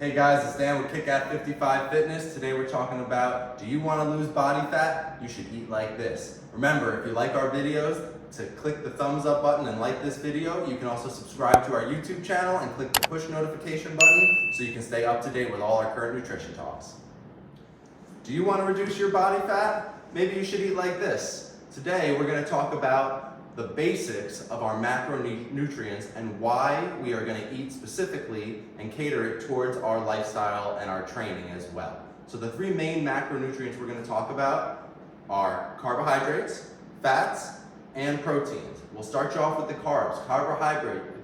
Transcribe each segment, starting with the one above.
Hey guys, it's Dan with Kick55 Fitness. Today we're talking about, do you want to lose body fat? You should eat like this. Remember, if you like our videos, to click the thumbs up button and like this video. You can also subscribe to our YouTube channel and click the push notification button so you can stay up to date with all our current nutrition talks. Do you want to reduce your body fat? Maybe you should eat like this. Today we're going to talk about the basics of our macronutrients and why we are going to eat specifically and cater it towards our lifestyle and our training as well. So the three main macronutrients we're going to talk about are carbohydrates, fats, and proteins. We'll start you off with the carbs.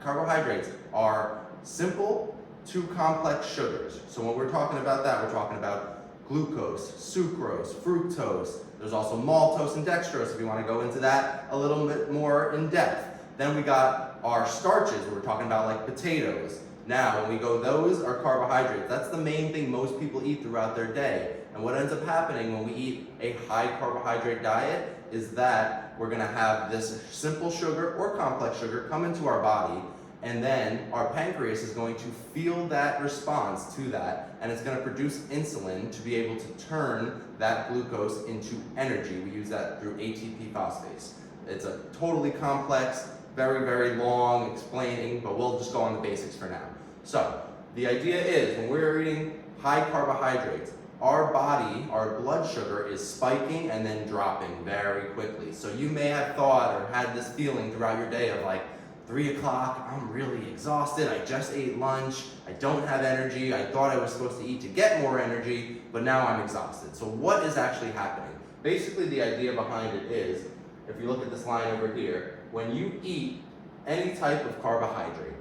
Carbohydrates are simple to complex sugars. So when we're talking about that, we're talking about glucose, sucrose, fructose. There's also maltose and dextrose if you want to go into that a little bit more in depth. Then we got our starches, we're talking about like potatoes. Now, when we go, those are carbohydrates. That's the main thing most people eat throughout their day. And what ends up happening when we eat a high carbohydrate diet is that we're gonna have this simple sugar or complex sugar come into our body, and then our pancreas is going to feel that response to that, and it's gonna produce insulin to be able to turn that glucose into energy. We use that through ATP phosphase. It's a totally complex, very, very long explaining, but we'll just go on the basics for now. So, the idea is when we're eating high carbohydrates, our body, our blood sugar is spiking and then dropping very quickly. So you may have thought or had this feeling throughout your day of like, 3 o'clock, I'm really exhausted, I just ate lunch, I don't have energy, I thought I was supposed to eat to get more energy, but now I'm exhausted. So what is actually happening? Basically the idea behind it is, if you look at this line over here, when you eat any type of carbohydrate,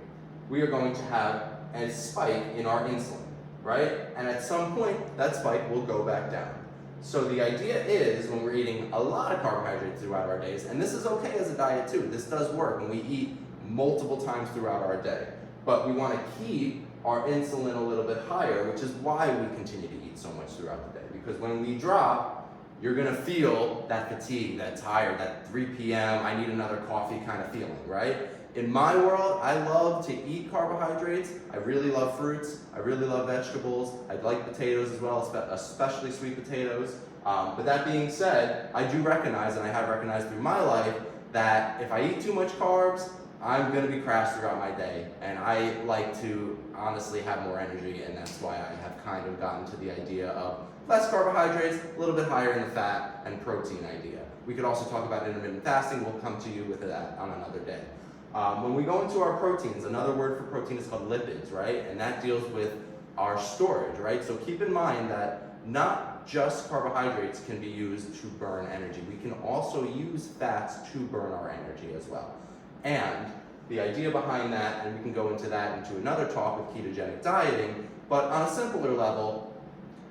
we are going to have a spike in our insulin, right? And at some point, that spike will go back down. So the idea is when we're eating a lot of carbohydrates throughout our days, and this is okay as a diet too, this does work when we eat multiple times throughout our day, but we want to keep our insulin a little bit higher, which is why we continue to eat so much throughout the day. Because when we drop, you're going to feel that fatigue, that tired, that 3 p.m., I need another coffee kind of feeling, right? In my world, I love to eat carbohydrates. I really love fruits. I really love vegetables. I like potatoes as well, especially sweet potatoes. But that being said, I do recognize, and I have recognized through my life, that if I eat too much carbs, I'm going to be crash throughout my day. And I like to honestly have more energy, and that's why I have kind of gotten to the idea of less carbohydrates, a little bit higher in the fat and protein idea. We could also talk about intermittent fasting. We'll come to you with that on another day. When we go into our proteins, another word for protein is called lipids, right? And that deals with our storage, right? So keep in mind that not just carbohydrates can be used to burn energy. We can also use fats to burn our energy as well. And the idea behind that, and we can go into that into another talk with ketogenic dieting, but on a simpler level,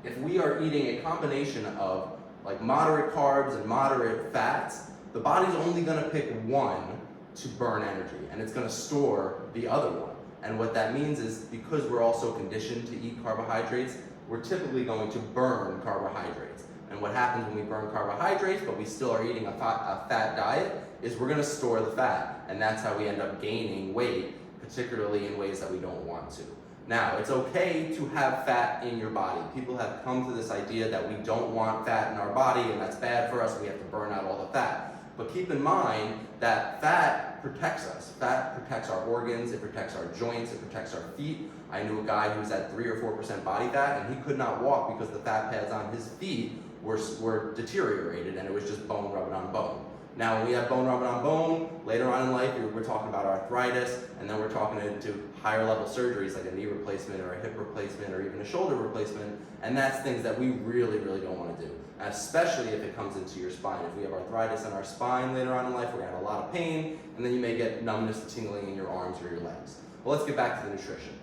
if we are eating a combination of like moderate carbs and moderate fats, the body's only gonna pick one to burn energy, and it's going to store the other one. And what that means is, because we're also conditioned to eat carbohydrates, we're typically going to burn carbohydrates. And what happens when we burn carbohydrates, but we still are eating a fat diet, is we're going to store the fat, and that's how we end up gaining weight, particularly in ways that we don't want to. Now, it's okay to have fat in your body. People have come to this idea that we don't want fat in our body, and that's bad for us, we have to burn out all the fat. But keep in mind that fat protects us. Fat protects our organs, it protects our joints, it protects our feet. I knew a guy who was at 3 or 4% body fat, and he could not walk because the fat pads on his feet were deteriorated, and it was just bone rubbing on bone. Now, when we have bone rubbing on bone, later on in life, we're talking about arthritis, and then we're talking into higher level surgeries like a knee replacement or a hip replacement or even a shoulder replacement, and that's things that we really, really don't want to do, especially if it comes into your spine. If we have arthritis in our spine later on in life, we're going to have a lot of pain, and then you may get numbness and tingling in your arms or your legs. Well, let's get back to the nutrition.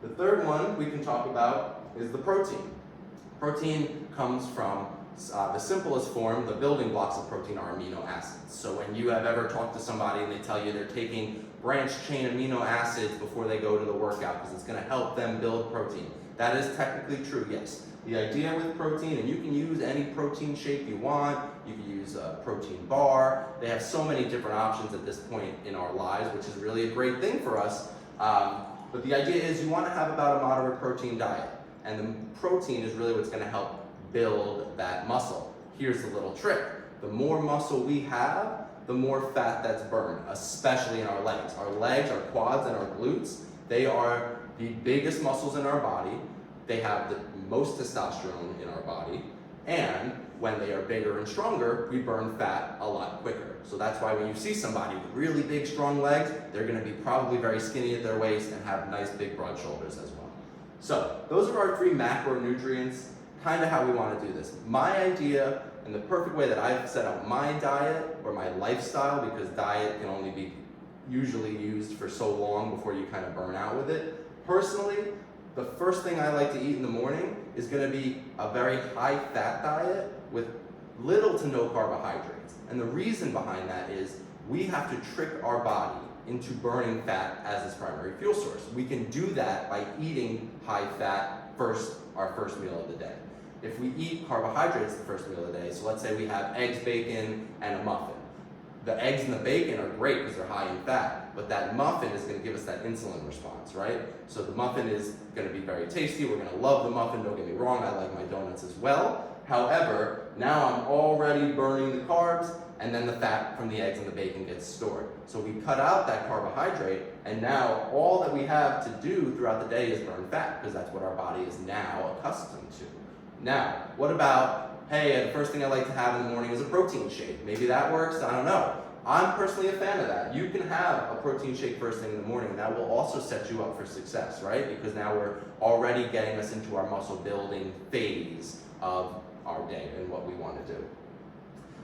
The third one we can talk about is the protein. Protein comes from the simplest form. The building blocks of protein are amino acids. So when you have ever talked to somebody and they tell you they're taking branched chain amino acids before they go to the workout because it's going to help them build protein, that is technically true, yes. The idea with protein, and you can use any protein shake you want, you can use a protein bar, they have so many different options at this point in our lives, which is really a great thing for us. But the idea is you want to have about a moderate protein diet. And the protein is really what's going to help build that muscle. Here's the little trick. The more muscle we have, the more fat that's burned, especially in our legs. Our legs, our quads, and our glutes, they are the biggest muscles in our body. They have the most testosterone in our body. And when they are bigger and stronger, we burn fat a lot quicker. So that's why when you see somebody with really big, strong legs, they're going to be probably very skinny at their waist and have nice, big, broad shoulders as well. So those are our 3 macronutrients, kind of how we want to do this. My idea and the perfect way that I've set up my diet or my lifestyle, because diet can only be usually used for so long before you kind of burn out with it. Personally, the first thing I like to eat in the morning is going to be a very high fat diet with little to no carbohydrates. And the reason behind that is we have to trick our body into burning fat as its primary fuel source. We can do that by eating high fat our first meal of the day. If we eat carbohydrates the first meal of the day, so let's say we have eggs, bacon, and a muffin. The eggs and the bacon are great because they're high in fat, but that muffin is going to give us that insulin response, right? So the muffin is going to be very tasty. We're going to love the muffin, don't get me wrong, I like my donuts as well. However, now I'm already burning the carbs, and then the fat from the eggs and the bacon gets stored. So we cut out that carbohydrate, and now all that we have to do throughout the day is burn fat, because that's what our body is now accustomed to. Now, what about, hey, the first thing I like to have in the morning is a protein shake. Maybe that works, I don't know. I'm personally a fan of that. You can have a protein shake first thing in the morning, and that will also set you up for success, right? Because now we're already getting us into our muscle building phase of our day and what we want to do.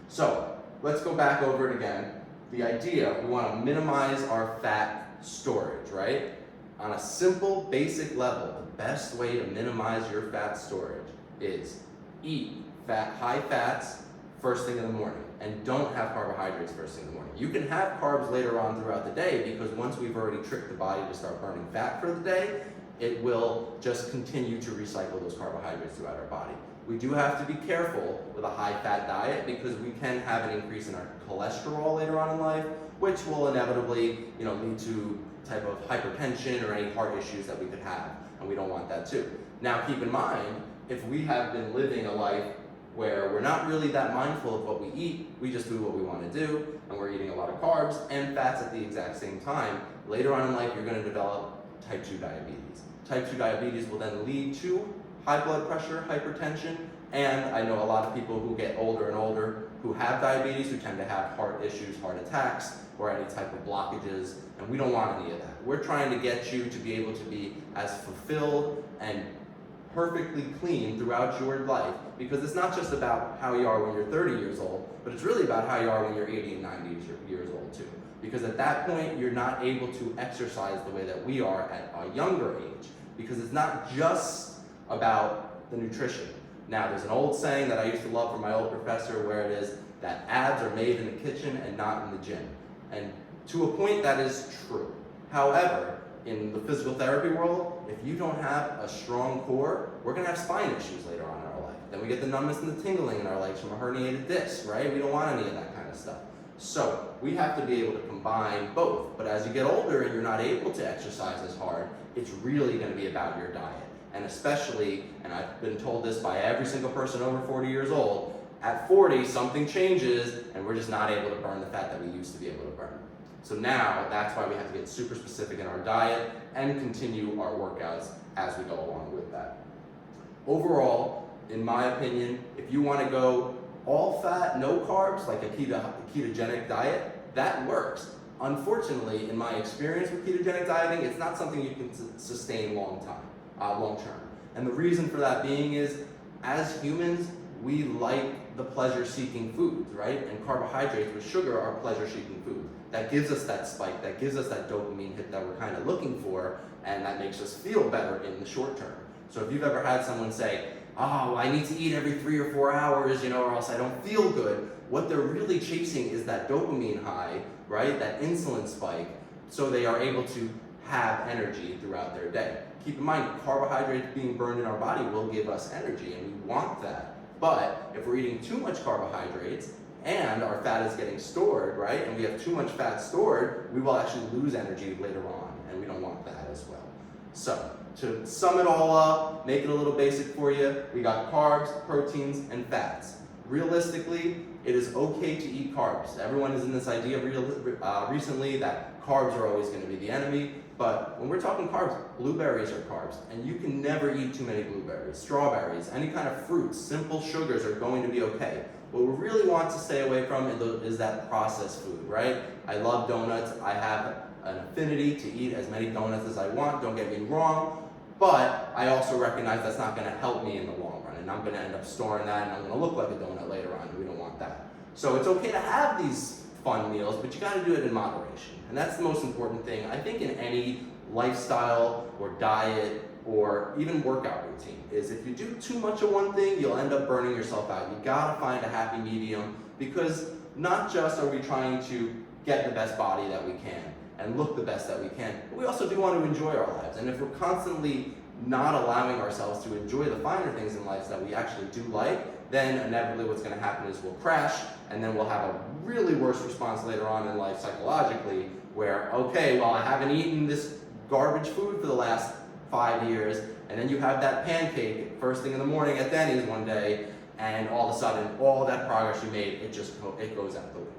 So, let's go back over it again. The idea, we want to minimize our fat storage, right? On a simple, basic level, the best way to minimize your fat storage is eat high fats first thing in the morning, and don't have carbohydrates first thing in the morning. You can have carbs later on throughout the day, because once we've already tricked the body to start burning fat for the day, it will just continue to recycle those carbohydrates throughout our body. We do have to be careful with a high fat diet, because we can have an increase in our cholesterol later on in life, which will inevitably, lead to type of hypertension or any heart issues that we could have, and we don't want that too. Now keep in mind, if we have been living a life where we're not really that mindful of what we eat, we just do what we want to do, and we're eating a lot of carbs and fats at the exact same time, later on in life you're going to develop type 2 diabetes. Type 2 diabetes will then lead to high blood pressure, hypertension, and I know a lot of people who get older and older who have diabetes who tend to have heart issues, heart attacks, or any type of blockages, and we don't want any of that. We're trying to get you to be able to be as fulfilled and perfectly clean throughout your life, because it's not just about how you are when you're 30 years old, but it's really about how you are when you're 80 and 90 years old too. Because at that point, you're not able to exercise the way that we are at a younger age, because it's not just about the nutrition. Now, there's an old saying that I used to love from my old professor where it is that abs are made in the kitchen and not in the gym. And to a point, that is true. However, in the physical therapy world, if you don't have a strong core, we're going to have spine issues later on in our life. Then we get the numbness and the tingling in our legs from a herniated disc, right? We don't want any of that kind of stuff. So we have to be able to combine both. But as you get older and you're not able to exercise as hard, it's really going to be about your diet. And especially, and I've been told this by every single person over 40 years old, at 40, something changes and we're just not able to burn the fat that we used to be able to burn. So now, that's why we have to get super specific in our diet and continue our workouts as we go along with that. Overall, in my opinion, if you want to go all fat, no carbs, like a ketogenic diet, that works. Unfortunately, in my experience with ketogenic dieting, it's not something you can sustain long term. And the reason for that being is, as humans, we like the pleasure-seeking foods, right? And carbohydrates with sugar are pleasure-seeking foods. That gives us that spike, that gives us that dopamine hit that we're kind of looking for, and that makes us feel better in the short term. So if you've ever had someone say, oh, I need to eat every 3 or 4 hours, or else I don't feel good, what they're really chasing is that dopamine high, right? That insulin spike, so they are able to have energy throughout their day. Keep in mind, carbohydrates being burned in our body will give us energy, and we want that. But if we're eating too much carbohydrates and our fat is getting stored, right, and we have too much fat stored, we will actually lose energy later on, and we don't want that as well. So, to sum it all up, make it a little basic for you, we got carbs, proteins, and fats. Realistically, it is okay to eat carbs. Everyone is in this idea recently that carbs are always going to be the enemy, but when we're talking carbs, blueberries are carbs, and you can never eat too many blueberries. Strawberries, any kind of fruits, simple sugars are going to be okay. What we really want to stay away from is that processed food, right? I love donuts. I have an affinity to eat as many donuts as I want, don't get me wrong, but I also recognize that's not going to help me in the long run, and I'm going to end up storing that, and I'm going to look like a donut later on, and we don't want that. So it's okay to have these fun meals, but you got to do it in moderation, and that's the most important thing, I think, in any lifestyle or diet or even workout routine, is if you do too much of one thing, you'll end up burning yourself out. You got to find a happy medium, because not just are we trying to get the best body that we can and look the best that we can, but we also do want to enjoy our lives. And if we're constantly not allowing ourselves to enjoy the finer things in life that we actually do like, then inevitably what's going to happen is we'll crash, and then we'll have a really worse response later on in life psychologically, where, okay, well, I haven't eaten this garbage food for the last 5 years, and then you have that pancake first thing in the morning at Denny's one day, and all of a sudden, all that progress you made, it goes out the window.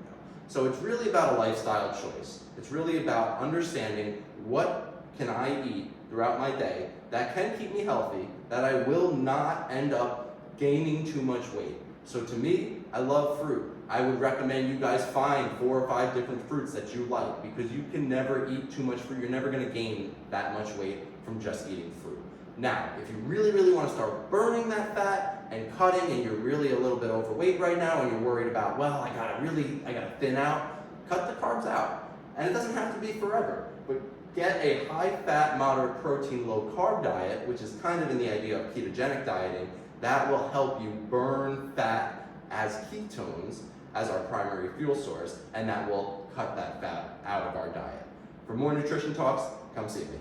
So it's really about a lifestyle choice. It's really about understanding what can I eat throughout my day that can keep me healthy, that I will not end up gaining too much weight. So to me, I love fruit. I would recommend you guys find 4 or 5 different fruits that you like, because you can never eat too much fruit. You're never going to gain that much weight from just eating fruit. Now, if you really, really want to start burning that fat and cutting, and you're really a little bit overweight right now, and you're worried about, well, I gotta thin out, cut the carbs out. And it doesn't have to be forever, but get a high-fat, moderate protein, low-carb diet, which is kind of in the idea of ketogenic dieting. That will help you burn fat as ketones as our primary fuel source, and that will cut that fat out of our diet. For more nutrition talks, come see me.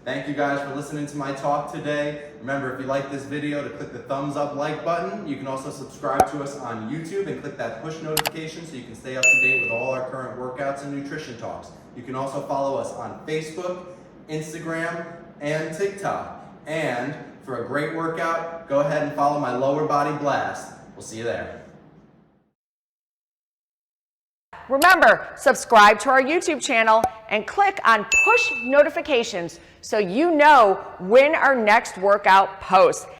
Thank you guys for listening to my talk today. Remember, if you like this video, to click the thumbs up like button. You can also subscribe to us on YouTube and click that push notification so you can stay up to date with all our current workouts and nutrition talks. You can also follow us on Facebook, Instagram, and TikTok. And for a great workout, go ahead and follow my lower body blast. We'll see you there. Remember, subscribe to our YouTube channel and click on push notifications so you know when our next workout posts.